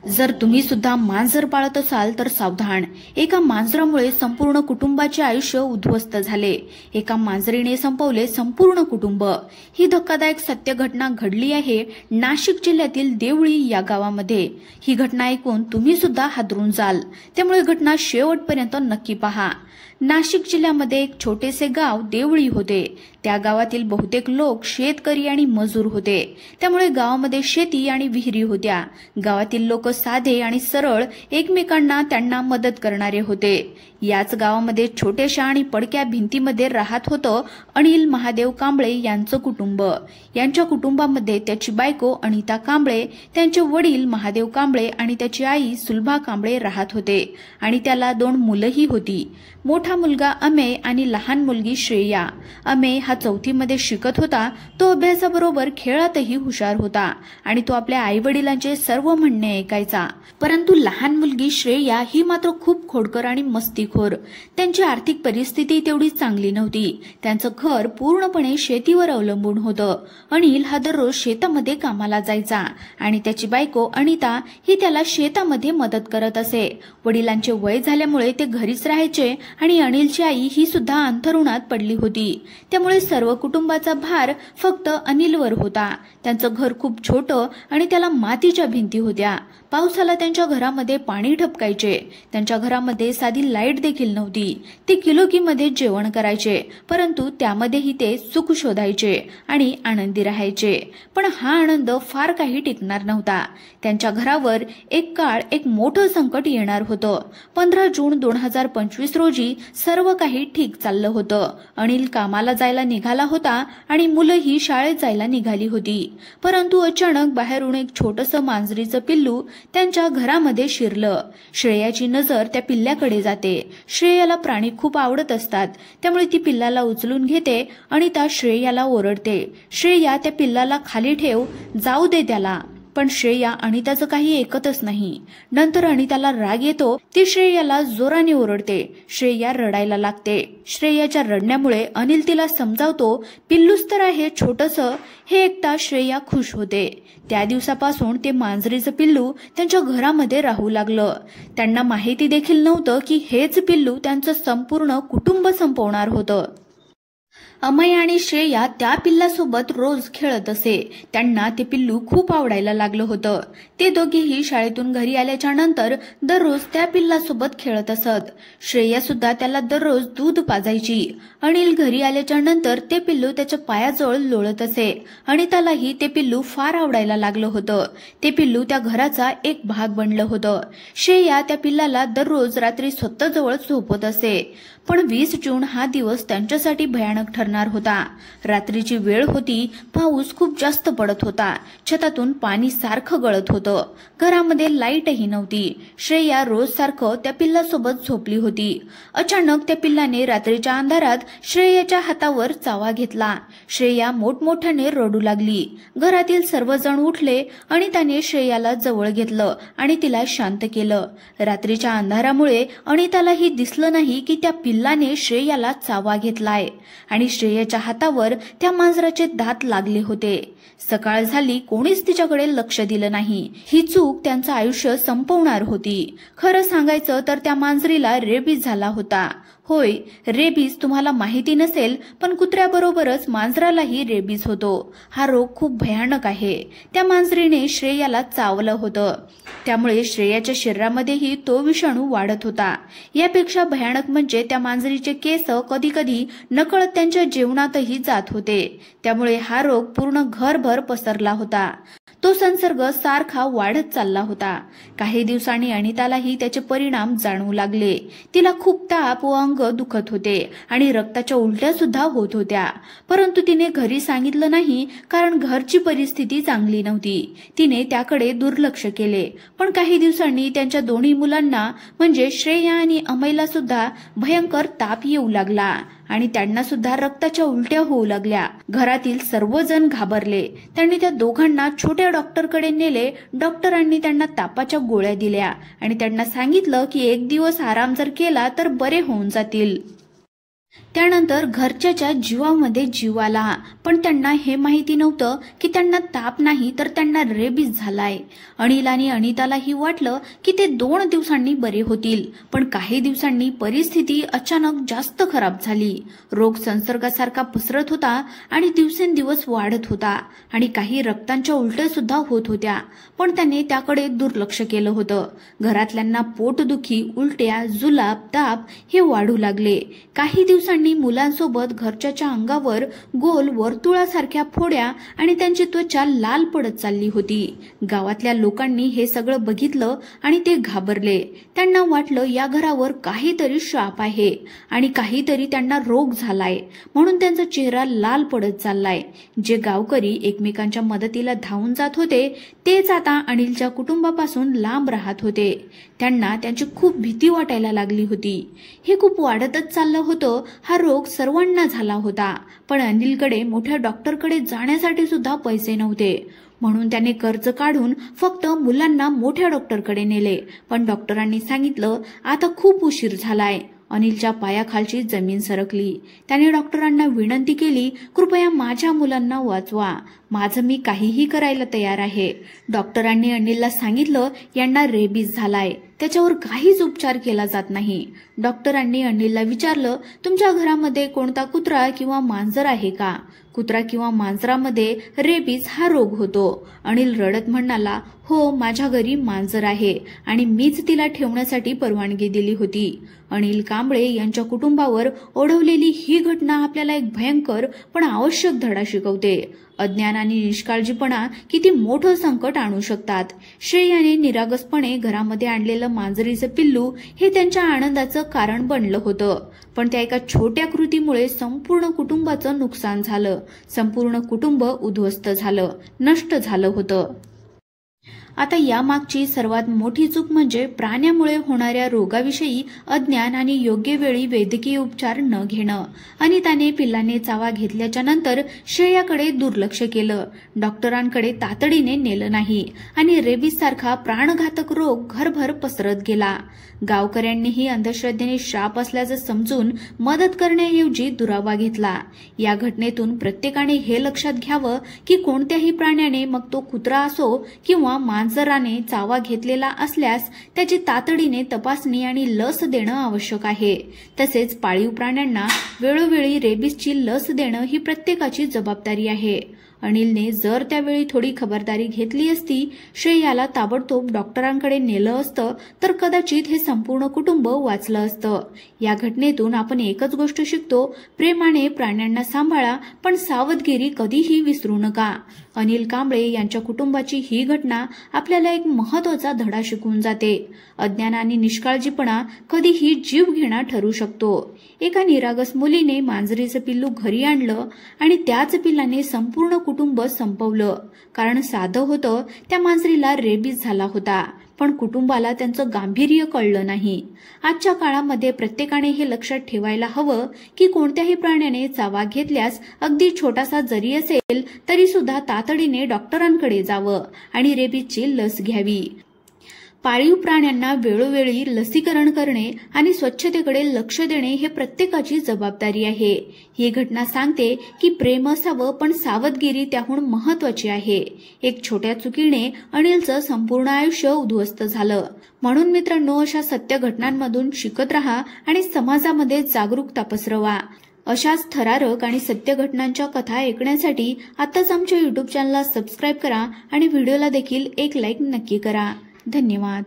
जर तुम्ही सुद्धा मांजर पाळत असाल तर सावधान. एका मांजरामुळे संपूर्ण कुटुंबाचे आयुष्य उद्ध्वस्त झाले. एका मांजरीने संपवले संपूर्ण कुटुंब. ही धक्कादायक सत्य घटना घडली आहे नाशिक जिल्ह्यातील देवळी या गावामध्ये. ही घटना ऐकून तुम्ही सुद्धा हादरून जाल, त्यामुळे घटना शेवटपर्यंत नक्की पहा. नाशिक जिल्ह्यामध्ये एक छोटेसे गाव देवळी होते. त्या गावातील बहुतेक लोक शेतकरी आणि मजूर होते. त्यामुळे गावामध्ये शेती आणि विहिरी होत्या. गावातील लोक साधे आणि सरळ, एकमेकांना त्यांना मदत करणारे होते. याच गावामध्ये छोट्याशा आणि पडक्या भिंतीमध्ये राहत होतं अनिल महादेव कांबळे यांचं कुटुंब. यांच्या कुटुंबामध्ये त्याची बायको अनिता कांबळे, त्यांचे वडील महादेव कांबळे आणि त्याची आई सुलभा कांबळे राहत होते. आणि त्याला 2 मुलंही होती. मोठा मुलगा अमेय आणि लहान मुलगी श्रेया. अमेय हा 4थी मध्ये शिकत होता. तो अभ्यासाबरोबर खेळातही हुशार होता आणि तो आपल्या आई वडिलांचे सर्व म्हणणे ऐकायचा. परंतु लहान मुलगी श्रेया ही मात्र खूप खोडकर आणि मस्तीखोर. त्यांची आर्थिक परिस्थिती तेवढी चांगली नव्हती. त्यांचं घर पूर्णपणे शेतीवर अवलंबून होतं. अनिल हा दररोज शेतामध्ये कामाला जायचा आणि त्याची बायको अनिता ही त्याला शेतामध्ये मदत करत असे. वडिलांचे वय झाल्यामुळे ते घरीच राहायचे आणि अनिलची आई ही सुद्धा अंथरुणात पडली होती. त्यामुळे सर्व कुटुंबाचा भार फक्त अनिलवर होता. त्यांचं घर खूप छोटं आणि त्याला मातीच्या भिंती होत्या. पावसाला त्यांच्या घरामध्ये पाणी ठपकायचे. त्यांच्या घरामध्ये साधी लाईट देखील नव्हती. ते किलोकीमध्ये जेवण करायचे, परंतु त्यामध्येही ते सुख शोधायचे आणि आनंदी राहायचे. पण हा आनंद फार काही टिकणार नव्हता. त्यांच्या घरावर एक काळ एक मोठं संकट येणार होतं. 15 जून 2025 रोजी सर्व काही ठीक चाललं होतं. अनिल कामाला जायला निघाला होता आणि मुलंही शाळेत जायला निघाली होती. परंतु अचानक बाहेरून एक छोटंसं मांजरीचं पिल्लू त्यांच्या घरामध्ये शिरलं. श्रेयाची नजर त्या पिल्ल्याकडे जाते. श्रेयाला प्राणी खूप आवडत असतात, त्यामुळे ती पिल्लाला उचलून घेते. अनिता श्रेयाला ओरडते, श्रेया त्या पिल्लाला खाली ठेव, जाऊ दे त्याला. पण श्रेया अनिताचं काही ऐकतच नाही. नंतर अनिताला राग येतो. ती श्रेयाला जोराने ओरडते. श्रेया रडायला लागते. श्रेयाच्या रडण्यामुळे अनिल तिला समजावतो, पिल्लूच तर आहे छोटंसं. हे ऐकता श्रेया खुश होते. त्या दिवसापासून ते मांजरीचं पिल्लू त्यांच्या घरामध्ये राहू लागलं. त्यांना माहिती देखील नव्हतं की हेच पिल्लू त्यांचं संपूर्ण कुटुंब संपवणार होतं. अमय आणि श्रेया त्या पिल्लासोबत रोज खेळत असे. त्यांना ते पिल्लू खूप आवडायला लागलं होतं. ते दोघेही शाळेतून घरी आल्याच्या नंतर दररोज त्या पिल्लासोबत खेळत असत. श्रेया सुद्धा त्याला दररोज दूध पाजायची. अनिल घरी आल्याच्या नंतर ते पिल्लू त्याच्या पायाजवळ लोळत असे. अनितालाही ते पिल्लू फार आवडायला लागलं होतं. ते पिल्लू त्या घराचा एक भाग बनलं होतं. श्रेया त्या पिल्लाला दररोज रात्री स्वतःजवळ झोपत असे. पण 20 जून हा दिवस त्यांच्यासाठी भयानक ठरणार होता. रात्रीची वेळ होती. पाऊस खूप जास्त पडत होता. छतातून पाणी सारखं गळत होतं. घरामध्ये लाईटही नव्हती. श्रेया रोज सारखं त्या पिल्लासोबत झोपली होती. अचानक त्या पिल्लाने रात्रीच्या अंधारात श्रेयाच्या हातावर चावा घेतला. श्रेया मोठमोठ्याने रडू लागली. घरातील सर्वजण उठले आणि त्याने श्रेयाला जवळ घेतलं आणि तिला शांत केलं. रात्रीच्या अंधारामुळे अनितालाही दिसलं नाही की त्या पिल्लाने श्रेयाला चावा घेतलाय आणि श्रेयाच्या हातावर त्या मांजराचे दात लागले होते. सकाळ झाली, कोणीच तिच्याकडे लक्ष दिलं नाही. ही चूक त्यांचं आयुष्य संपवणार होती. खरं सांगायचं तर त्या मांजरीला रेबीज झाला होता. होय, रेबीज तुम्हाला माहिती नसेल, पण कुत्र्याबरोबरच मांजरालाही रेबीज होतो. हा रोग खूप भयानक आहे. त्या मांजरीने श्रेयाला चावलं होतं. त्यामुळे श्रेयाच्या शरीरामध्येही तो विषाणू वाढत होता. यापेक्षा भयानक म्हणजे त्या मांजरीचे केस कधी कधी नकळत त्यांच्या जेवणातही जात होते. त्यामुळे हा रोग पूर्ण घरभर पसरला होता. तो संसर्ग सारखा वाढत चालला होता. काही दिवसांनी अनितालाही त्याचे परिणाम जाणवू लागले. तिला खूप ताप व अंग दुखत होते आणि रक्ताच्या उलट्या सुद्धा होत होत्या. परंतु तिने घरी सांगितलं नाही, कारण घरची परिस्थिती चांगली नव्हती. तिने त्याकडे दुर्लक्ष केले. पण काही दिवसांनी त्यांच्या दोन्ही मुलांना म्हणजे श्रेया आणि अमयला सुद्धा भयंकर ताप येऊ लागला आणि त्यांना सुद्धा रक्ताच्या उलट्या होऊ लागल्या. घरातील सर्वजण घाबरले. त्यांनी त्या दोघांना छोट्या डॉक्टरकडे नेले. डॉक्टरांनी त्यांना तापाच्या गोळ्या दिल्या आणि त्यांना सांगितलं की 1 दिवस आराम जर केला तर बरे होऊन जातील. त्यानंतर घरच्याच्या जीवामध्ये जीव आला, पण त्यांना हे माहिती नव्हतं की त्यांना ताप नाही तर त्यांना रेबीज झालाय. अनिल आणि अनितालाही वाटलं की ते 2 दिवसांनी बरे होतील, पण काही दिवसांनी परिस्थिती अचानक जास्त खराब झाली. रोग संसर्गासारखा पसरत होता आणि दिवसेंदिवस वाढत होता आणि काही रक्तांच्या उलट्या सुद्धा होत होत्या, पण त्याने त्याकडे दुर्लक्ष केलं होतं. घरातल्यांना पोटदुखी, उलट्या, जुलाब, ताप हे वाढू लागले. काही दिवसांनी मुलांसोबत घरच्याच्या अंगावर गोल वर्तुळासारख्या फोड्या आणि त्यांची त्वचा लाल पडत चालली होती. गावातल्या लोकांनी हे सगळं बघितलं आणि ते घाबरले. त्यांना वाटलं या घरावर काहीतरी शाप आहे आणि काहीतरी त्यांना रोग झालाय, म्हणून त्यांचा चेहरा लाल पडत चाललाय. जे गावकरी एकमेकांच्या मदतीला धावून जात होते तेच आता अनिलच्या कुटुंबापासून लांब राहत होते. त्यांना त्यांची खूप भीती वाटायला लागली होती. हे खूप वाढतच चाललं होतं. हा रोग सर्वांना झाला होता, पण अनिलकडे मोठ्या डॉक्टरकडे जाण्यासाठी सुद्धा पैसे नव्हते, म्हणून त्याने कर्ज काढून फक्त मुलांना मोठ्या डॉक्टरकडे नेले. पण डॉक्टरांनी सांगितलं आता खूप उशीर झालाय. अनिलच्या पायाखालची जमीन सरकली. त्याने डॉक्टरांना विनंती केली, कृपया माझ्या मुलांना वाचवा, माझं मी काहीही करायला तयार आहे. डॉक्टरांनी अनिलला सांगितलं यांना रेबीज झालाय, त्याच्यावर काहीच उपचार केला जात नाही. डॉक्टरांनी अनिलला विचारलं, तुमच्या घरामध्ये कोणता कुत्रा किंवा मांजर आहे का? कुत्रा किंवा मांजरामध्ये रेबीज हा रोग होतो. अनिल रडत म्हणाला, हो, माझ्या घरी मांजर आहे आणि मीच तिला ठेवण्यासाठी परवानगी दिली होती. अनिल कांबळे यांच्या कुटुंबावर ओढवलेली ही घटना आपल्याला एक भयंकर पण आवश्यक धडा शिकवते. अज्ञान आणि निष्काळजीपणा किती मोठं संकट आणू शकतात. श्रेयाने निरागसपणे घरामध्ये आणलेलं मांजरीचं पिल्लू हे त्यांच्या आनंदाचं कारण बनलं होतं, पण त्या एका छोट्या कृतीमुळे संपूर्ण कुटुंबाचं नुकसान झालं. संपूर्ण कुटुंब उद्ध्वस्त झालं, नष्ट झालं होतं. आता यामागची सर्वात मोठी चूक म्हणजे प्राण्यामुळे होणाऱ्या रोगाविषयी अज्ञान आणि योग्य वेळी वैद्यकीय उपचार न घेणं. अनिताने पिल्लाने चावा घेतल्याच्या नंतर श्रेयाकडे दुर्लक्ष केलं, डॉक्टरांकडे तातडीने नेलं नाही आणि रेबीज सारखा प्राणघातक रोग घरभर पसरत गेला. गावकऱ्यांनीही अंधश्रद्धेने शाप असल्याचं समजून मदत करण्याऐवजी दुरावा घेतला. या घटनेतून प्रत्येकाने हे लक्षात घ्यावं की कोणत्याही प्राण्याने, मग तो कुत्रा असो किंवा मांजराने चावा घेतलेला असल्यास त्याची तातडीने तपासणी आणि लस देणं आवश्यक आहे. तसेच पाळीव प्राण्यांना वेळोवेळी रेबीजची लस देणं ही प्रत्येकाची जबाबदारी आहे. अनिलने जर त्यावेळी थोडी खबरदारी घेतली असती, श्रेयाला ताबडतोब डॉक्टरांकडे नेलं असतं, तर कदाचित हे संपूर्ण कुटुंब वाचलं असतं. या घटनेतून आपण एकच गोष्ट शिकतो, प्रेमाने प्राण्यांना सांभाळा, पण सावधगिरी कधीही विसरू नका. अनिल कांबळे यांच्या कुटुंबाची ही घटना आपल्याला एक महत्त्वाचा धडा शिकवून जाते. अज्ञान आणि निष्काळजीपणा कधीही जीव घेणा ठरू शकतो. एका निरागस मुलीने मांजरीचं पिल्लू घरी आणलं आणि त्याच पिल्लाने संपूर्ण कुटुंब संपवलं. कारण साधं होतं, त्या मांजरीला रेबीज झाला होता, पण कुटुंबाला त्यांचं गांभीर्य कळलं नाही. आजच्या काळामध्ये प्रत्येकाने हे लक्षात ठेवायला हवं की कोणत्याही प्राण्याने चावा घेतल्यास, अगदी छोटासा जरी असेल तरी सुद्धा तातडीने डॉक्टरांकडे जावं आणि रेबीजची लस घ्यावी. पाळीव प्राण्यांना वेळोवेळी लसीकरण करणे आणि स्वच्छतेकडे लक्ष देणे हे प्रत्येकाची जबाबदारी आहे. ही घटना सांगते की प्रेम असावं, पण सावधगिरी त्याहून महत्त्वाची आहे. एक छोट्या चुकीने अनिलचं संपूर्ण आयुष्य उद्ध्वस्त झालं. म्हणून मित्रांनो, अशा सत्य घटनांमधून शिकत राहा आणि समाजामध्ये जागरूकता पसरवा. अशाच थरारक आणि सत्य घटनांच्या कथा ऐकण्यासाठी आताच आमच्या YouTube चॅनलला सबस्क्राईब करा आणि व्हिडिओला देखील एक लाईक नक्की करा. धन्यवाद.